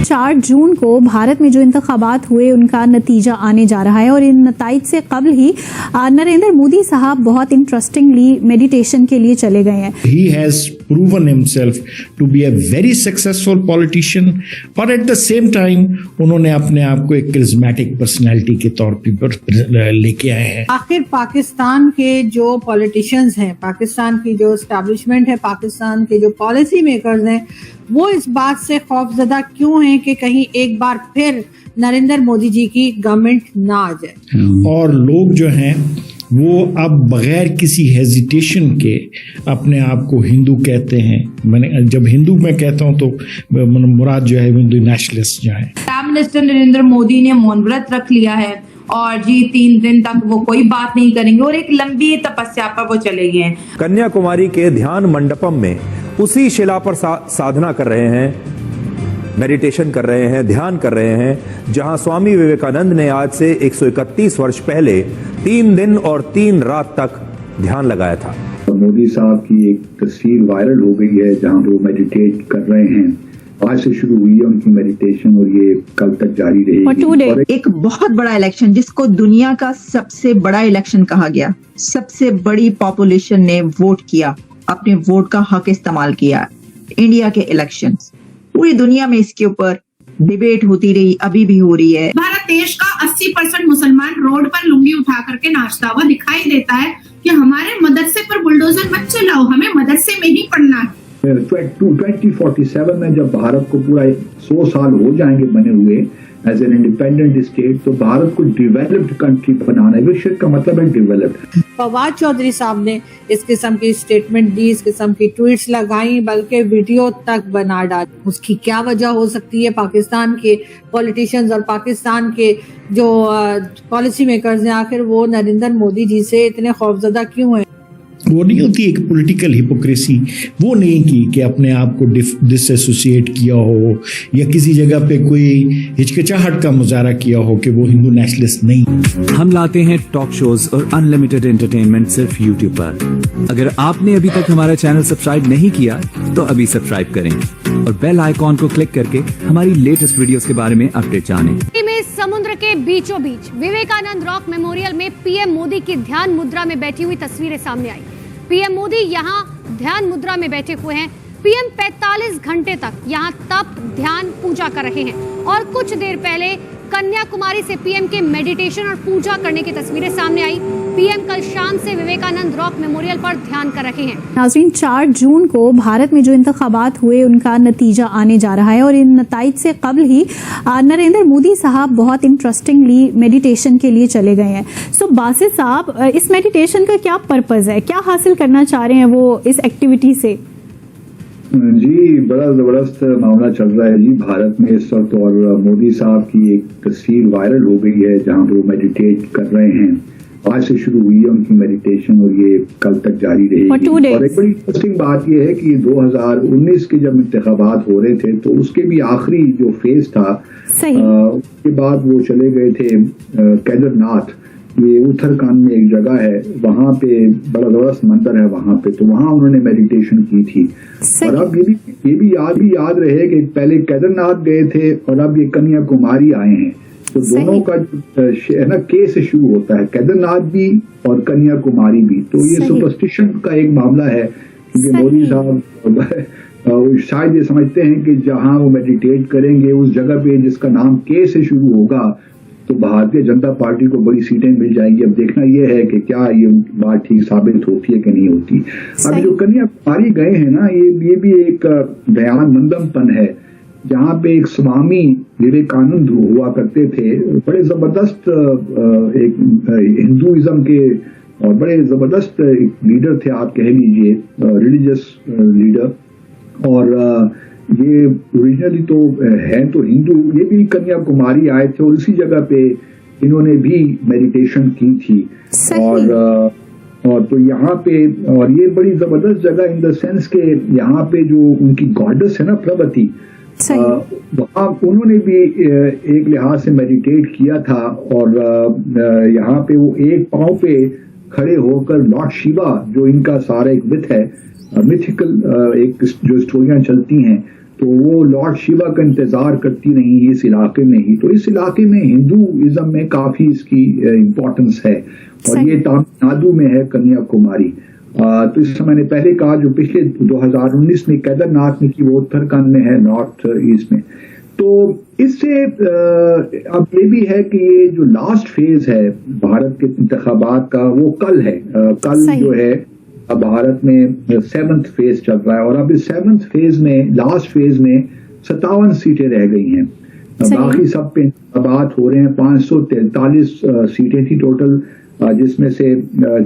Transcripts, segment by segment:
चार जून को भारत में जो इंतखाबात हुए उनका नतीजा आने जा रहा है और इन नताइज से कबल ही नरेंद्र मोदी साहब बहुत इंटरेस्टिंगली मेडिटेशन के लिए चले गए हैं। He has proven himself to be a very successful politician और at the same time उन्होंने अपने आप को एक charismatic personality के तौर पर लेके आए हैं। आखिर पाकिस्तान के जो पॉलिटिशियंस हैं, पाकिस्तान की जो एस्टैब्लिशमेंट है, पाकिस्तान के जो पॉलिसी मेकर्स हैं, वो इस बात से खौफजदा क्यों हैं कि कहीं एक बार फिर नरेंद्र मोदी जी की गवर्नमेंट ना आ जाए। और लोग जो हैं वो अब बगैर किसी हेजिटेशन के अपने आप को हिंदू कहते हैं। मैंने जब हिंदू मैं कहता हूं तो मुराद जो है हिंदू नेशनलिस्ट जो है। प्राइम मिनिस्टर नरेंद्र मोदी ने मौन व्रत रख लिया है और जी 3 दिन तक वो कोई बात नहीं करेंगे और एक लंबी तपस्या पर वो चले गए हैं। कन्याकुमारी के ध्यान मंडपम में उसी शिला पर साधना कर रहे हैं, मेडिटेशन कर रहे हैं, ध्यान कर रहे हैं, जहां स्वामी विवेकानंद ने आज से 131 वर्ष पहले 3 दिन और 3 रात तक ध्यान लगाया था। मोदी साहब की एक तस्वीर वायरल हो गई है जहां वो मेडिटेट कर रहे हैं। आज से शुरू हुई है उनकी मेडिटेशन और ये कल तक जारी रहेगी। और एक बहुत बड़ा इलेक्शन जिसको दुनिया का सबसे बड़ा इलेक्शन कहा गया, सबसे बड़ी पॉपुलेशन ने वोट किया, अपने वोट का हक इस्तेमाल किया। इंडिया के इलेक्शंस पूरी दुनिया में इसके ऊपर डिबेट होती रही, अभी भी हो रही है। भारत देश का 80% मुसलमान रोड पर लुंगी उठा करके नाचता हुआ दिखाई देता है कि हमारे मदरसे पर बुलडोजर मत चलाओ, हमें मदरसे में ही पढ़ना है। 2047 में जब भारत को पूरा 100 साल हो जाएंगे बने हुए एज एन इंडिपेंडेंट स्टेट, तो भारत को डेवलप्ड कंट्री बनाना है। विश्व का मतलब है डेवलप्ड। फवाद चौधरी साहब ने इस किस्म की स्टेटमेंट दी, इस किस्म की ट्वीट्स लगाई, बल्कि वीडियो तक बना डाली। उसकी क्या वजह हो सकती है? पाकिस्तान के पॉलिटिशियंस और पाकिस्तान के जो पॉलिसी मेकर्स हैं, आखिर वो नरेंद्र मोदी जी से इतने खौफजदा क्यों हैं? वो नहीं होती एक पॉलिटिकल हिपोक्रेसी, वो नहीं कि अपने आप को डिसएसोसिएट किया हो या किसी जगह पे कोई हिचकिचाहट का मुजाहरा किया हो कि वो हिंदू नेशनलिस्ट नहीं। हम लाते हैं टॉक शोज और अनलिमिटेड एंटरटेनमेंट सिर्फ YouTube पर। अगर आपने अभी तक हमारा चैनल सब्सक्राइब नहीं किया तो अभी सब्सक्राइब करें और बेल आइकॉन को क्लिक करके हमारी लेटेस्ट वीडियोस के बारे में अपडेट जानें। समुद्र के बीचों बीच विवेकानंद रॉक मेमोरियल में पीएम मोदी की ध्यान मुद्रा में बैठी हुई तस्वीरें सामने आई। पीएम मोदी यहां ध्यान मुद्रा में बैठे हुए हैं। पीएम 45 घंटे तक यहां तप, ध्यान, पूजा कर रहे हैं और कुछ देर पहले कन्याकुमारी से पीएम के मेडिटेशन और पूजा करने की तस्वीरें सामने आई। पीएम कल शाम से विवेकानंद रॉक मेमोरियल पर ध्यान कर रहे हैं। नाज़रीन, 4 जून को भारत में जो इंतखाबात हुए उनका नतीजा आने जा रहा है और इन नताइज से कबल ही नरेंद्र मोदी साहब बहुत इंटरेस्टिंगली मेडिटेशन के लिए चले गए हैं। सो बासित साहब, इस मेडिटेशन का क्या पर्पज है, क्या हासिल करना चाह रहे हैं वो इस एक्टिविटी से? जी, बड़ा जबरदस्त मामला चल रहा है जी भारत में इस वक्त। और मोदी साहब की एक तस्वीर वायरल हो गई है जहां वो मेडिटेट कर रहे हैं। आज से शुरू हुई है उनकी मेडिटेशन और ये कल तक जारी रहेगी। और एक बड़ी इंटरेस्टिंग बात यह है कि 2019 के जब इंतखाबात हो रहे थे तो उसके भी आखिरी जो फेज था, उसके बाद वो चले गए थे केदारनाथ। ये उत्तराखंड में एक जगह है, वहां पे बड़ा जबरदस्त मंदिर है वहां पे, तो वहां उन्होंने मेडिटेशन की थी। और अब ये भी याद रहे कि पहले केदारनाथ गए थे और अब ये कन्याकुमारी आए हैं। तो दोनों का है ना के से शुरू होता है, केदारनाथ भी और कन्याकुमारी भी। तो ये सुपरस्टिशन का एक मामला है क्योंकि मोदी साहब शायद ये समझते हैं कि जहां वो मेडिटेट करेंगे उस जगह पे जिसका नाम के से शुरू होगा तो भारतीय जनता पार्टी को बड़ी सीटें मिल जाएंगी। अब देखना यह है कि क्या ये बात ठीक साबित होती है कि नहीं होती। अब जो कन्याकुमारी गए हैं ना, ये भी एक दयान मंदमपन है जहाँ पे एक स्वामी विवेकानंद हुआ करते थे। बड़े जबरदस्त एक हिंदुइज्म के और बड़े जबरदस्त लीडर थे, आप कह लीजिए रिलीजियस लीडर। और ये ओरिजिनली तो है तो हिंदू, ये भी कन्याकुमारी आए थे और इसी जगह पे इन्होंने भी मेडिटेशन की थी। और तो यहाँ पे, और ये बड़ी जबरदस्त जगह इन द सेंस के यहाँ पे जो उनकी गॉडेस है ना प्रवती, वहाँ उन्होंने भी एक लिहाज से मेडिटेट किया था। और यहाँ पे वो एक पाँव पे खड़े होकर लॉर्ड शिवा, जो इनका सारा एक मिथ है, मिथिकल एक जो स्टोरियां चलती हैं, तो वो लॉर्ड शिवा का इंतजार करती नहीं इस इलाके में ही। तो इस इलाके में हिंदुइज्म में काफी इसकी इम्पोर्टेंस है, और ये तमिलनाडु में है, कन्याकुमारी। तो इस समय मैंने पहले कहा जो पिछले 2019 में केदारनाथ में की, वो उत्तराखंड में है, नॉर्थ ईस्ट में। तो इससे अब ये भी है कि ये जो लास्ट फेज है भारत के इंतखाबात का, वो कल है। कल जो है अब भारत में 7th फेज चल रहा है, और अब इस 7th फेज में, लास्ट फेज में 57 सीटें रह गई हैं। बाकी सब पे इंतखाबात हो रहे हैं। 543 सीटें थी टोटल, जिसमें से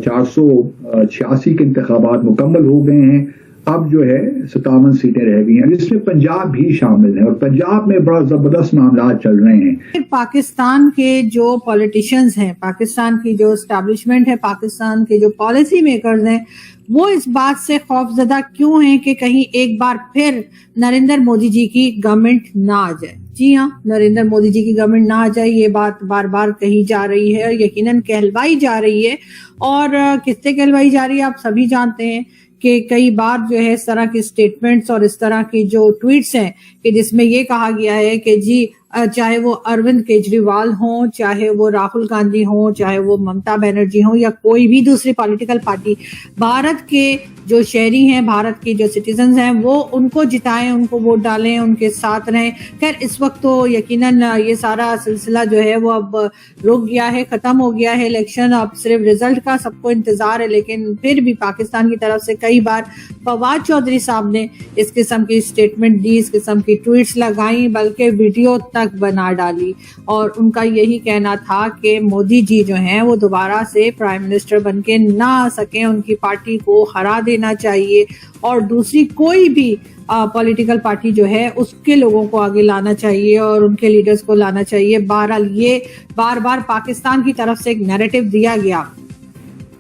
486 के इंतखाबात मुकम्मल हो गए हैं। अब जो है 57 सीटें रह गई हैं, जिसमें पंजाब भी शामिल है, और पंजाब में बड़ा जबरदस्त मामला चल रहे हैं। पाकिस्तान के जो पॉलिटिशियंस हैं, पाकिस्तान की जो एस्टैब्लिशमेंट है, पाकिस्तान के जो पॉलिसी मेकर्स हैं, वो इस बात से खौफजदा क्यों हैं कि कहीं एक बार फिर नरेंद्र मोदी जी की गवर्नमेंट ना आ जाए। जी हाँ, नरेंद्र मोदी जी की गवर्नमेंट ना आ जाए, ये बात बार बार कही जा रही है और यकीनन कहलवाई जा रही है। और किससे कहलवाई जा रही है आप सभी जानते हैं कि कई बार जो है इस तरह की स्टेटमेंट्स और इस तरह की जो ट्वीट्स हैं कि जिसमें ये कहा गया है कि जी चाहे वो अरविंद केजरीवाल हो, चाहे वो राहुल गांधी हो, चाहे वो ममता बनर्जी हो, या कोई भी दूसरी पॉलिटिकल पार्टी, भारत के जो शहरी हैं, भारत के जो सिटीजन्स हैं, वो उनको जिताएं, उनको वोट डालें, उनके साथ रहें। खैर इस वक्त तो यकीनन ये सारा सिलसिला जो है वो अब रुक गया है, खत्म हो गया है इलेक्शन, अब सिर्फ रिजल्ट का सबको इंतजार है। लेकिन फिर भी पाकिस्तान की तरफ से कई बार फवाद चौधरी साहब ने इस किस्म की स्टेटमेंट दी, इस किस्म की ट्वीट्स लगाई, बल्कि वीडियो तक बना डाली, और उनका यही कहना था कि मोदी जी जो हैं वो दोबारा से प्राइम मिनिस्टर बनके ना आ सके, उनकी पार्टी को हरा देना चाहिए, और दूसरी कोई भी पॉलिटिकल पार्टी जो है उसके लोगों को आगे लाना चाहिए और उनके लीडर्स को लाना चाहिए। बहरहाल ये बार बार पाकिस्तान की तरफ से एक नैरेटिव दिया गया,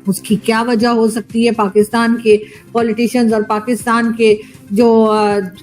उसकी क्या वजह हो सकती है? पाकिस्तान के पॉलिटिशियंस और पाकिस्तान के जो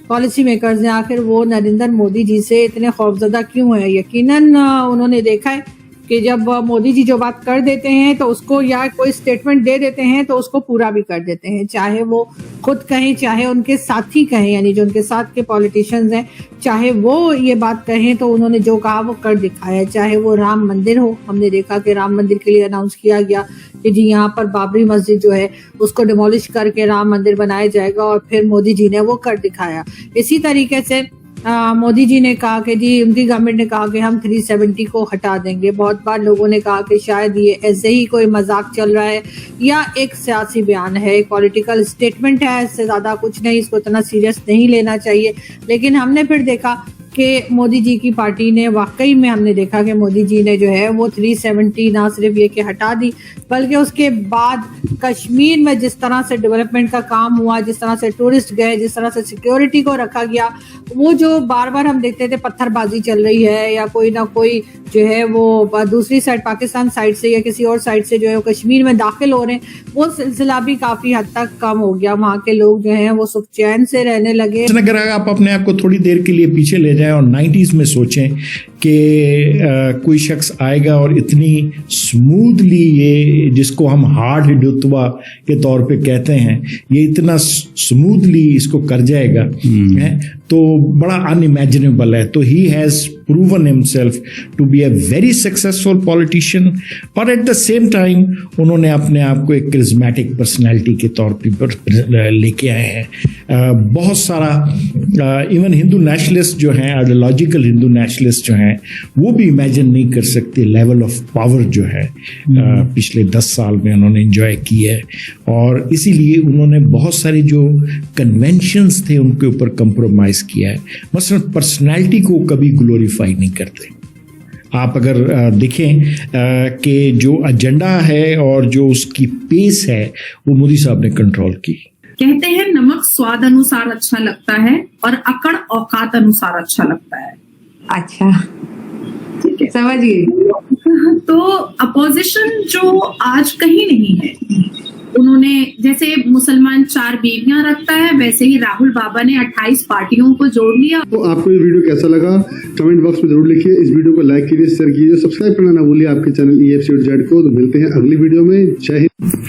पॉलिसी मेकर्स हैं, आखिर वो नरेंद्र मोदी जी से इतने खौफजदा क्यों है? यकीनन उन्होंने देखा है कि जब मोदी जी जो बात कर देते हैं तो उसको, या कोई स्टेटमेंट दे देते हैं तो उसको पूरा भी कर देते हैं, चाहे वो खुद कहें, चाहे उनके साथी कहें, यानी जो उनके साथ के पॉलिटिशियंस हैं, चाहे वो ये बात कहें तो उन्होंने जो कहा वो कर दिखाया। चाहे वो राम मंदिर हो, हमने देखा कि राम मंदिर के लिए अनाउंस किया गया कि जी यहाँ पर बाबरी मस्जिद जो है उसको डिमोलिश करके राम मंदिर बनाया जाएगा, और फिर मोदी जी ने वो कर दिखाया। इसी तरीके से मोदी जी ने कहा कि जी, उनकी गवर्नमेंट ने कहा कि हम 370 को हटा देंगे। बहुत बार लोगों ने कहा कि शायद ये ऐसे ही कोई मजाक चल रहा है या एक सियासी बयान है, एक पॉलिटिकल स्टेटमेंट है, इससे ज़्यादा कुछ नहीं, इसको इतना सीरियस नहीं लेना चाहिए। लेकिन हमने फिर देखा कि मोदी जी की पार्टी ने, वाकई में हमने देखा कि मोदी जी ने जो है वो 370 ना सिर्फ ये कि हटा दी, बल्कि उसके बाद कश्मीर में जिस तरह से डेवलपमेंट का काम हुआ, जिस तरह से टूरिस्ट गए, जिस तरह से सिक्योरिटी को रखा गया, वो जो बार बार हम देखते थे पत्थरबाजी चल रही है या कोई ना कोई जो है वो दूसरी साइड, पाकिस्तान साइड से या किसी और साइड से जो है वो कश्मीर में दाखिल हो रहे हैं, वो सिलसिला भी काफी हद तक कम हो गया। वहाँ के लोग जो हैं वो सुख चैन से रहने लगे। अगर आप अपने आप को थोड़ी देर के लिए पीछे ले जाएं और 90s में सोचें कि कोई शख्स आएगा और इतनी स्मूथली, ये जिसको हम हार्ड हिंदुत्व के तौर पे कहते हैं, ये इतना स्मूथली इसको कर जाएगा, है तो बड़ा अनइमेजिनेबल है। तो he has proven himself to be a very successful politician, और at the same time उन्होंने अपने आप को एक charismatic personality के तौर पर लेके आए हैं। बहुत सारा इवन हिंदू नेशनलिस्ट जो हैं, आइडियोलॉजिकल हिंदू नेशनलिस्ट जो हैं, वो भी इमेजिन नहीं कर सकते लेवल ऑफ पावर जो है पिछले 10 साल में उन्होंने एंजॉय की है, और इसीलिए उन्होंने बहुत सारे जो कन्वेंशंस थे उनके ऊपर कंप्रोमाइज किया है। मसलन पर्सनैलिटी को कभी ग्लोरीफाई नहीं करते। आप अगर देखें कि जो एजेंडा है और जो उसकी पेस है वो मोदी साहब ने कंट्रोल की। कहते हैं नमक स्वाद अनुसार अच्छा लगता है और अकड़ औकात अनुसार अच्छा लगता है। अच्छा, ठीक है, समझिए। तो अपोजिशन जो आज कहीं नहीं है, उन्होंने जैसे मुसलमान 4 बीवियां रखता है, वैसे ही राहुल बाबा ने 28 पार्टियों को जोड़ लिया। तो आपको ये वीडियो कैसा लगा कमेंट बॉक्स में जरूर लिखिए। इस वीडियो को लाइक कीजिए, शेयर कीजिए, सब्सक्राइब करना ना भूलिए आपके चैनल EFC को। तो मिलते हैं अगली वीडियो में। जय हिंद।